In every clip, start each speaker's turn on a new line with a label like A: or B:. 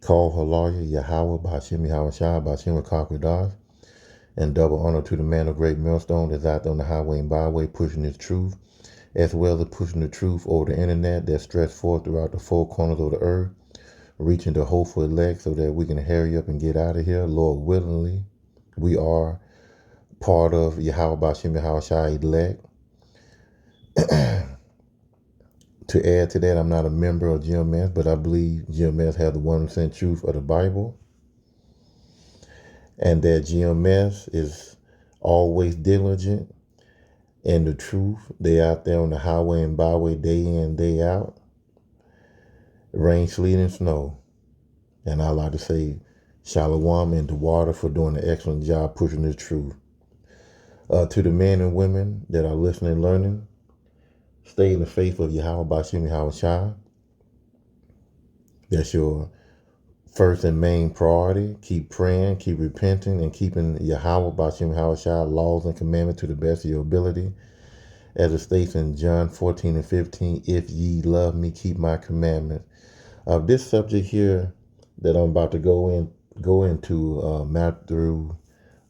A: Call her lawyer, Yahweh, Bashim Yahweh Shai, Bashim Kakradas, and double honor to the man of great millstone that's out there on the highway and byway pushing his truth, as well as pushing the truth over the internet that's stretched forth throughout the four corners of the earth, reaching the hopeful elect so that we can hurry up and get out of here. Lord willingly, we are part of Yahweh Bashim Yahweh Shai elect. To add to that, I'm not a member of GMS, but I believe GMS has the 1% truth of the Bible, and that GMS is always diligent in the truth. They out there on the highway and byway day in, day out, rain, sleet, and snow. And I like to say Shalom and the water for doing an excellent job pushing the truth. To the men and women that are listening and learning, stay in the faith of Yahweh Bashim Yahweh Shai. That's your first and main priority. Keep praying, keep repenting, and keeping Yahweh Bashim Yahweh Shai laws and commandments to the best of your ability. As it states in John 14 and 15, if ye love me, keep my commandments. This subject here that I'm about to go into Matthew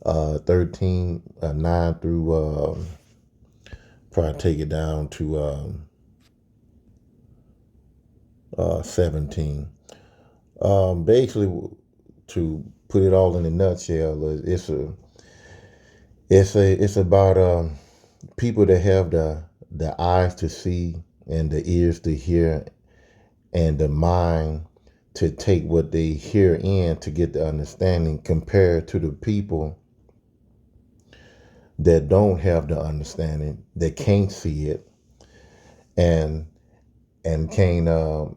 A: 13, 9 through probably take it down to 17. Basically, to put it all in a nutshell, it's about people that have the eyes to see and the ears to hear and the mind to take what they hear in to get the understanding, compared to the people that don't have the understanding, that can't see it and can't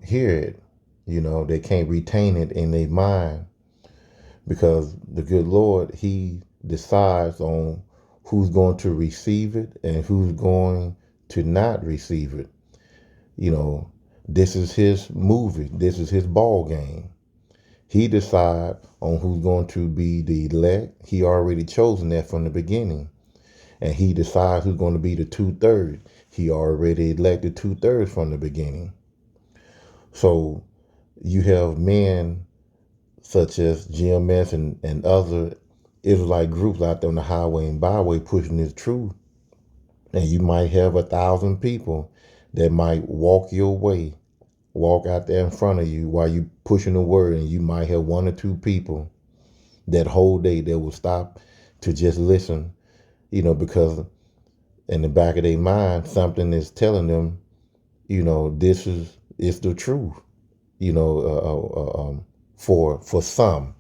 A: hear it. They can't retain it in their mind, because the good Lord, he decides on who's going to receive it and who's going to not receive it. This is his movie. This is his ball game. He decides on who's going to be the elect. He already chosen that from the beginning. And he decides who's going to be the 2/3. He already elected 2/3 from the beginning. So you have men such as GMS and other Israelite groups out there on the highway and byway pushing this truth. And you might have 1,000 people that might walk your way, walk out there in front of you while you pushing the word, and you might have 1 or 2 people that whole day that will stop to just listen, because in the back of their mind, something is telling them, this is the truth, for some,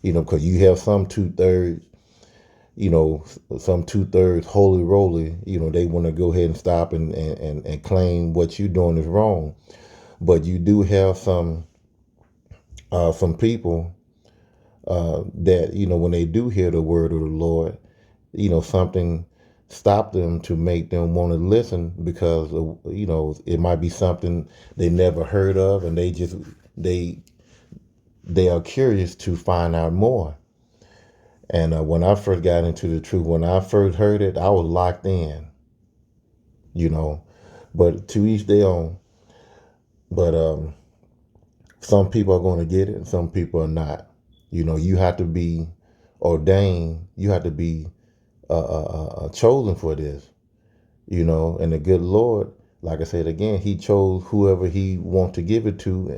A: because you have some 2/3, some 2/3 holy roly, they want to go ahead and stop and claim what you're doing is wrong. But you do have some people that, when they do hear the word of the Lord, something stop them to make them want to listen, because, it might be something they never heard of, and they are curious to find out more. And when I first got into the truth, when I first heard it, I was locked in, but to each their own. But some people are going to get it and some people are not. You have to be ordained. You have to be chosen for this, and the good Lord, like I said again, he chose whoever he wants to give it to,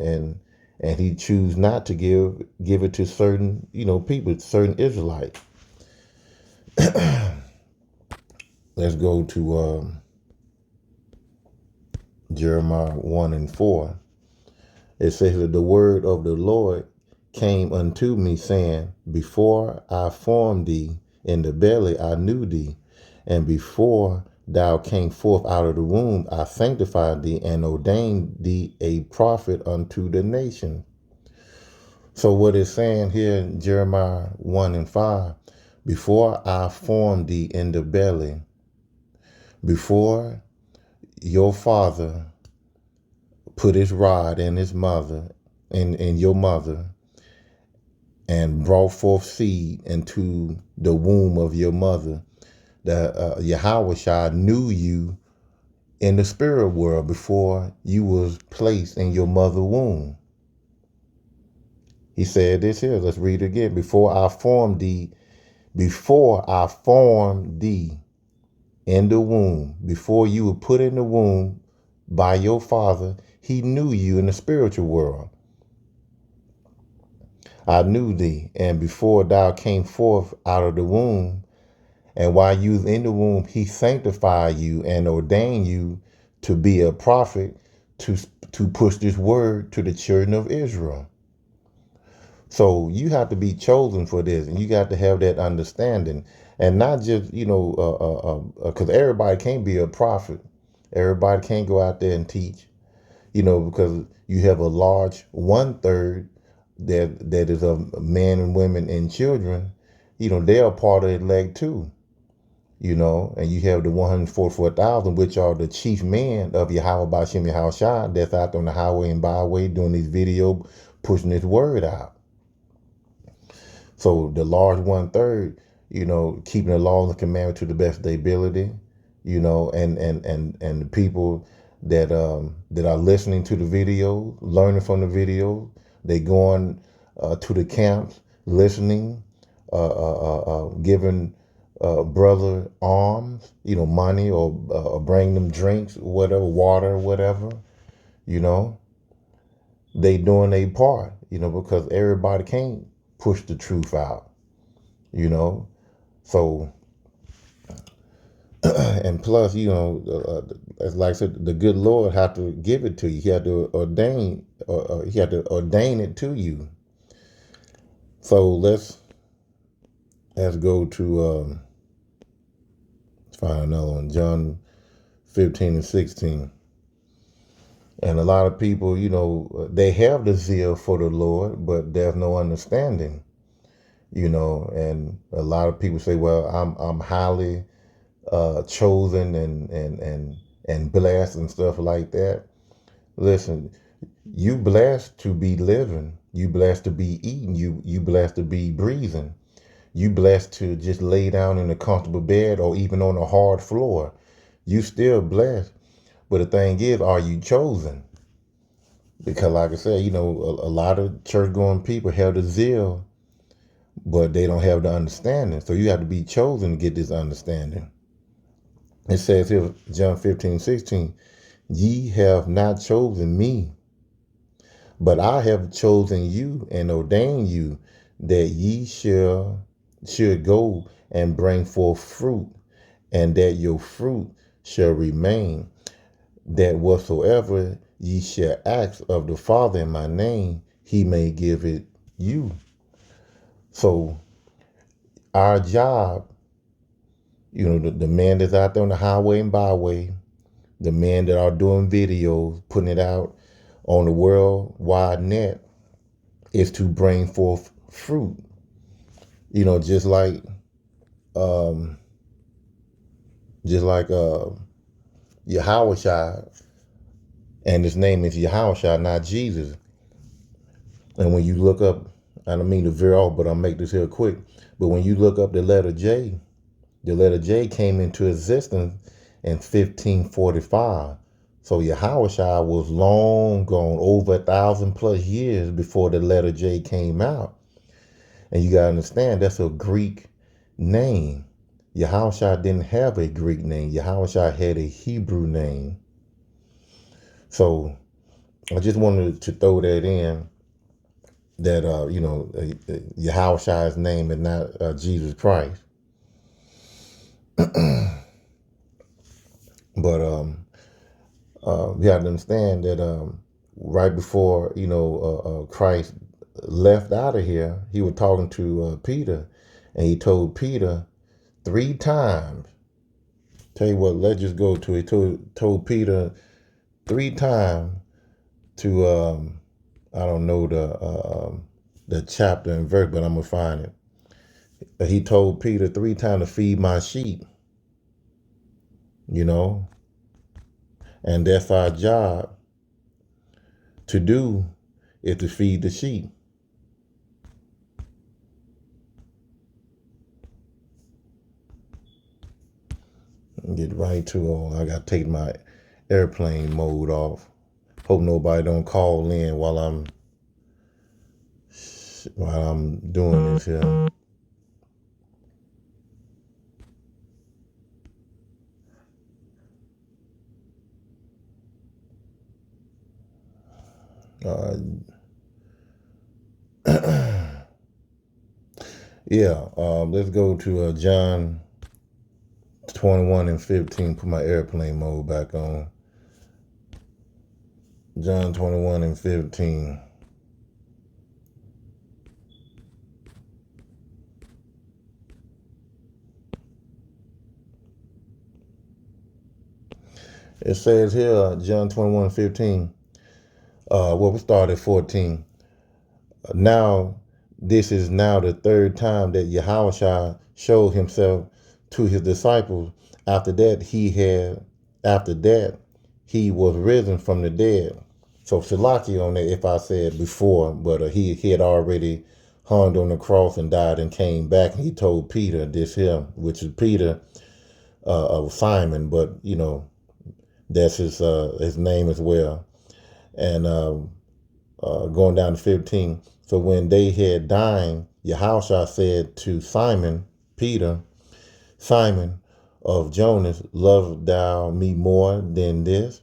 A: and he choose not to give it to certain, people, certain Israelites. Let's go to Jeremiah 1 and 4. It says that the word of the Lord came unto me, saying, before I formed thee in the belly, I knew thee, and before thou came forth out of the womb, I sanctified thee and ordained thee a prophet unto the nation. So what it's saying here in Jeremiah 1 and 5, before I formed thee in the belly, before your father put his rod in his mother, in your mother, and brought forth seed into the womb of your mother, the Yahweh Shai knew you in the spirit world before you was placed in your mother's womb. He said this here. Let's read it again. Before I formed thee in the womb, before you were put in the womb by your father, he knew you in the spiritual world. I knew thee, and before thou came forth out of the womb, and while you was in the womb, he sanctified you and ordained you to be a prophet to push this word to the children of Israel. So you have to be chosen for this, and you got to have that understanding, and not just because everybody can't be a prophet. Everybody can't go out there and teach, because you have a large 1/3 that is of men and women and children. They are part of the elect too. And you have the 144,000, which are the chief men of Yahweh Bashim Yahushua that's out on the highway and byway doing these videos, pushing this word out. So the large 1/3, keeping the law and the commandment to the best of their ability, and the people that are listening to the video, learning from the video, they going to the camps, listening, giving brother alms, money or bring them drinks, whatever, water, whatever, they doing their part, because everybody can't push the truth out, so, and plus, as like I said, the good Lord had to give it to you. He had to ordain it to you. So let's go to, find another one, John 15 and 16. And a lot of people, they have the zeal for the Lord, but there's no understanding, and a lot of people say, well, I'm highly chosen and blessed and stuff like that. Listen, you blessed to be living, you blessed to be eating, you blessed to be breathing, you blessed to just lay down in a comfortable bed or even on a hard floor. You still blessed. But the thing is, are you chosen? Because like I said, a lot of church going people have the zeal, but they don't have the understanding. So you have to be chosen to get this understanding. It says here, John 15:16, ye have not chosen me, but I have chosen you and ordained you that ye should go and bring forth fruit, and that your fruit shall remain, that whatsoever ye shall ask of the Father in my name, he may give it you. So our job, the man that's out there on the highway and byway, the men that are doing videos, putting it out on the worldwide net, is to bring forth fruit. Just like Yahushua, and his name is Yahushua, not Jesus. And when you look up, I don't mean to veer off, but I'll make this here quick. But when you look up the letter J came into existence in 1545. So Yahushua was long gone, over 1,000+ years before the letter J came out. And you got to understand, that's a Greek name. Yahushua didn't have a Greek name. Yahushua had a Hebrew name. So I just wanted to throw that in, that, Yahushua's name is not Jesus Christ. But we have to understand that right before, Christ left out of here, he was talking to Peter, and he told Peter 3 times. Tell you what, let's just go to it. He told Peter 3 times to, I don't know the chapter and verse, but I'm going to find it. He told Peter 3 times to feed my sheep, and that's our job to do, is to feed the sheep. Get right to I got to take my airplane mode off. Hope nobody don't call in while I'm while I'm doing this here. Uh, yeah, let's go to John 21 and 15. Put my airplane mode back on. John 21 and 15. It says here, John 21 and 15. Well, we started at 14. Now, this is now the third time that Yahushua showed himself to his disciples. After that, he was risen from the dead. So Shalaki on that, if I said before, but he had already hung on the cross and died and came back. And he told Peter this here, which is Peter of Simon, but that's his name as well. And going down to 15. So when they had dined, Yahushua said to Simon, Peter, Simon of Jonas, lovest thou me more than this?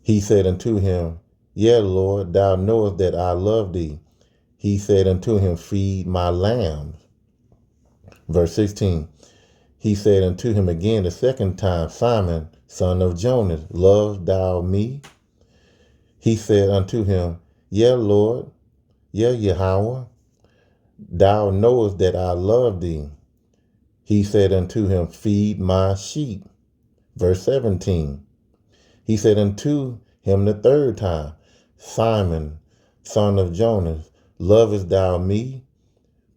A: He said unto him, Yea, Lord, thou knowest that I love thee. He said unto him, Feed my lambs. Verse 16. He said unto him again the second time, Simon, son of Jonas, lovest thou me? He said unto him, Yea, Lord, yea, Yahweh, thou knowest that I love thee. He said unto him, Feed my sheep. Verse 17. He said unto him the third time, Simon, son of Jonas, lovest thou me?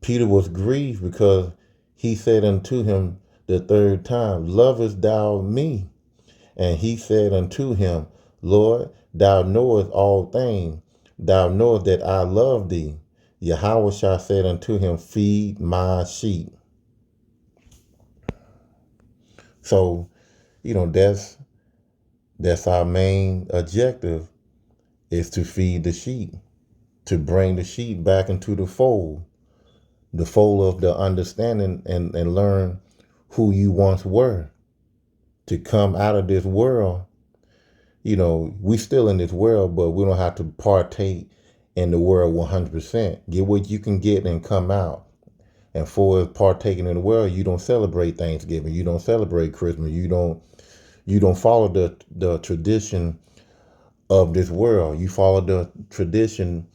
A: Peter was grieved because he said unto him the third time, Lovest thou me? And he said unto him, Lord, thou knowest all things. Thou knowest that I love thee. Yahweh said unto him, Feed my sheep. So, that's our main objective, is to feed the sheep, to bring the sheep back into the fold of the understanding, and learn who you once were, to come out of this world. We still in this world, but we don't have to partake in the world 100%. Get what you can get and come out. And for partaking in the world, you don't celebrate Thanksgiving. You don't celebrate Christmas. You don't follow the tradition of this world. You follow the tradition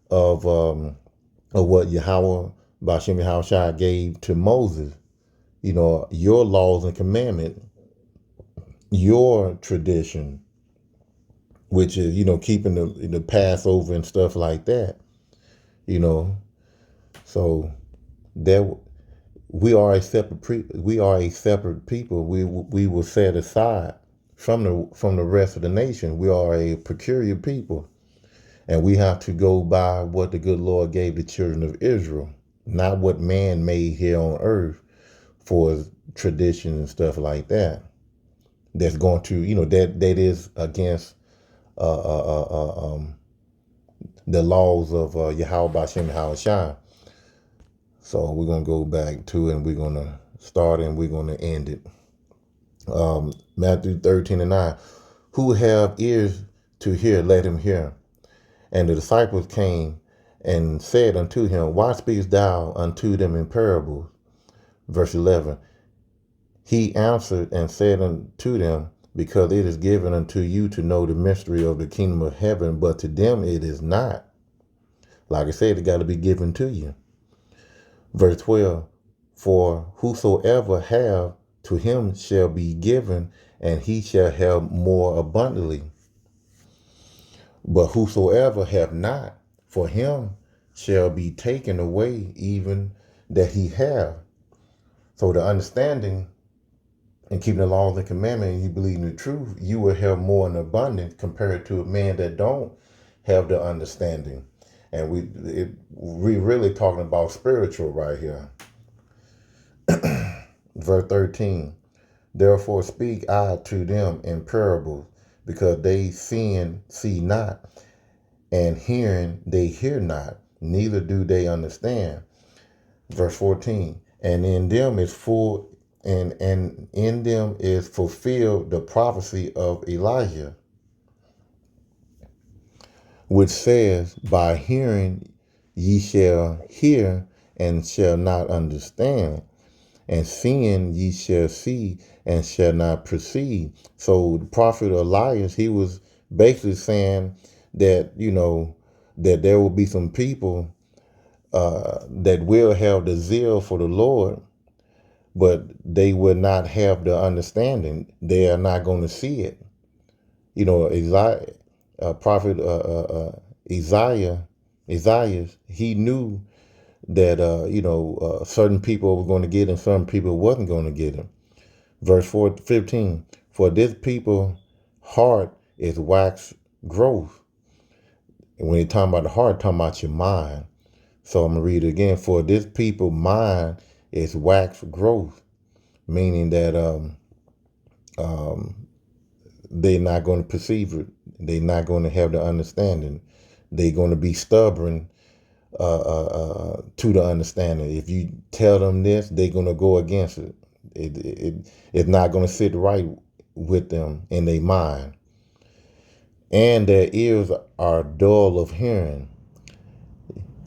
A: of what Yahweh Bashem Yahushua gave to Moses. Your laws and commandments, your tradition, which is keeping the Passover and stuff like that. So there, we are a separate people. We were set aside from the rest of the nation. We are a peculiar people, and we have to go by what the good Lord gave the children of Israel, not what man made here on earth for tradition and stuff like that. That's going to that is against the laws of Yahweh Bashem Yahushua. So we're going to go back to it, and we're going to start and we're going to end it. Matthew 13 and 9. Who have ears to hear, let him hear. And the disciples came and said unto him, Why speakest thou unto them in parables? Verse 11. He answered and said unto them, Because it is given unto you to know the mystery of the kingdom of heaven, but to them it is not. Like I said, it got to be given to you. Verse 12, For whosoever have, to him shall be given, and he shall have more abundantly. But whosoever have not, for him shall be taken away even that he have. So the understanding and keeping the laws and commandments, and you believe in the truth, you will have more in abundance compared to a man that don't have the understanding. And we really talking about spiritual right here. Verse 13. Therefore speak I to them in parables, because they seeing see not, and hearing they hear not, neither do they understand. Verse 14, and in them is full and in them is fulfilled the prophecy of Elijah, which says, by hearing ye shall hear and shall not understand, and seeing ye shall see and shall not perceive. So the prophet Elias, he was basically saying that, that there will be some people that will have the zeal for the Lord, but they will not have the understanding. They are not going to see it. Prophet Isaiah, he knew that certain people were going to get and certain people wasn't going to get him. Verse 15, for this people heart is wax growth. And when you're talking about the heart, talking about your mind. So I'm going to read it again. For this people mind is wax growth, meaning that they're not going to perceive it. They're not going to have the understanding. They're going to be stubborn to the understanding. If you tell them this, they're going to go against it. It's not going to sit right with them in their mind. And their ears are dull of hearing.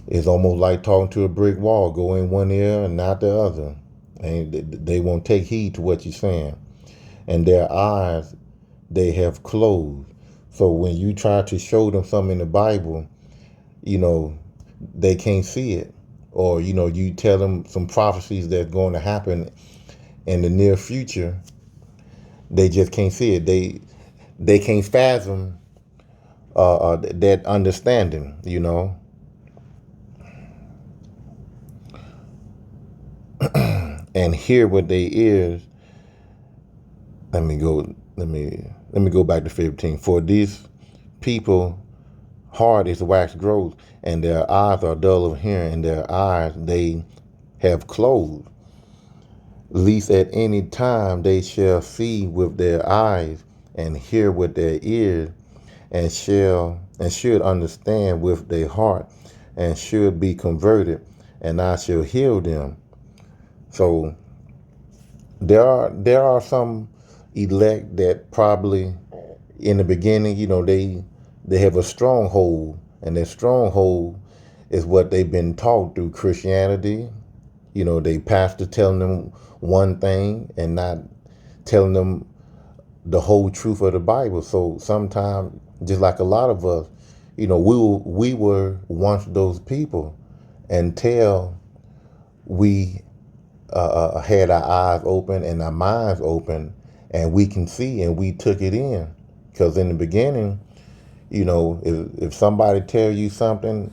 A: It's almost like talking to a brick wall. Go in one ear and not the other. And they won't take heed to what you're saying. And their eyes, they have closed. So when you try to show them something in the Bible, they can't see it. Or, you tell them some prophecies that's going to happen in the near future, they just can't see it. They can't fathom that understanding, and hear with their ears. Let me go back to 15. For these people heart is wax growth, and their eyes are dull of hearing, and their eyes they have closed, lest at any time they shall see with their eyes and hear with their ears, and should understand with their heart, and should be converted, and I shall heal them. So there are some elect that probably in the beginning, they have a stronghold, and their stronghold is what they've been taught through Christianity. They pastor telling them one thing and not telling them the whole truth of the Bible. So sometimes, just like a lot of us, we were once those people until we had our eyes open and our minds open, and we can see and we took it in. Because in the beginning, if somebody tell you something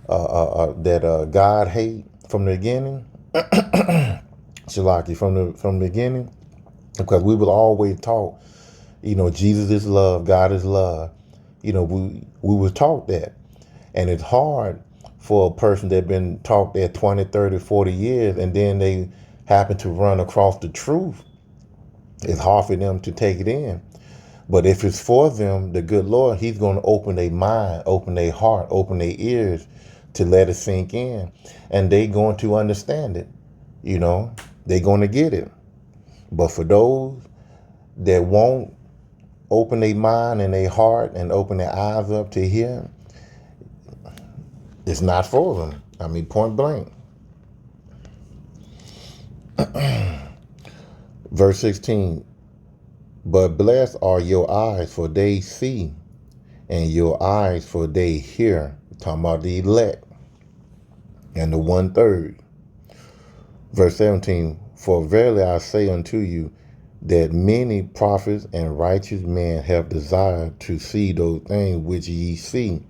A: that God hate from the beginning, Shalaki, from the beginning, because we were always taught, Jesus is love, God is love. We were taught that. And it's hard for a person that been taught that 20, 30, 40 years, and then they happen to run across the truth. It's hard for them to take it in. But if it's for them, the good Lord, he's going to open their mind, open their heart, open their ears to let it sink in. And they going to understand it. They're going to get it. But for those that won't open their mind and their heart and open their eyes up to hear, it's not for them. I mean, point blank. Verse 16, but blessed are your eyes, for they see, and your eyes, for they hear. Talking about the elect and the 1/3. Verse 17, for verily I say unto you, that many prophets and righteous men have desired to see those things which ye see,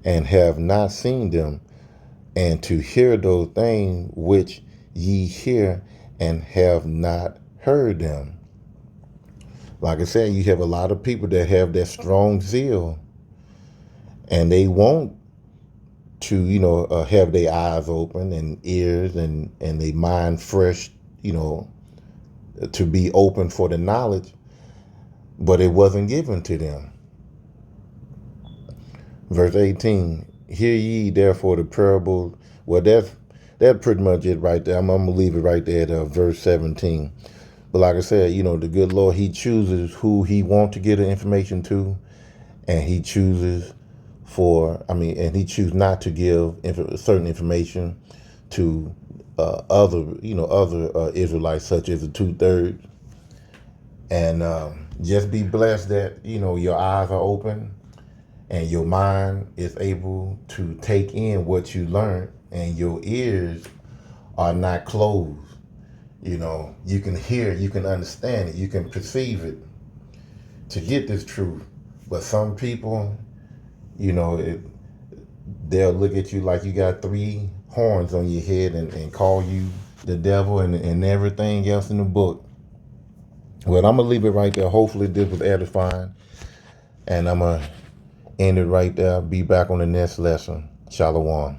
A: and have not seen them, and to hear those things which ye hear, and have not heard them. Like I said, you have a lot of people that have that strong zeal, and they want to, have their eyes open and ears and their mind fresh, to be open for the knowledge, but it wasn't given to them. Verse 18, hear ye therefore the parable. Well, that's pretty much it right there. I'm gonna leave it right there at verse 17. But like I said, the good Lord, He chooses who He wants to get the information to, and He chooses and He chooses not to give certain information to other Israelites, such as the 2/3. And just be blessed that your eyes are open and your mind is able to take in what you learned, and your ears are not closed. You can hear, you can understand it, you can perceive it to get this truth. But some people, they'll look at you like you got three horns on your head and call you the devil and everything else in the book. Well, I'm going to leave it right there. Hopefully this was edifying. And I'm going to end it right there. Be back on the next lesson. Shalom.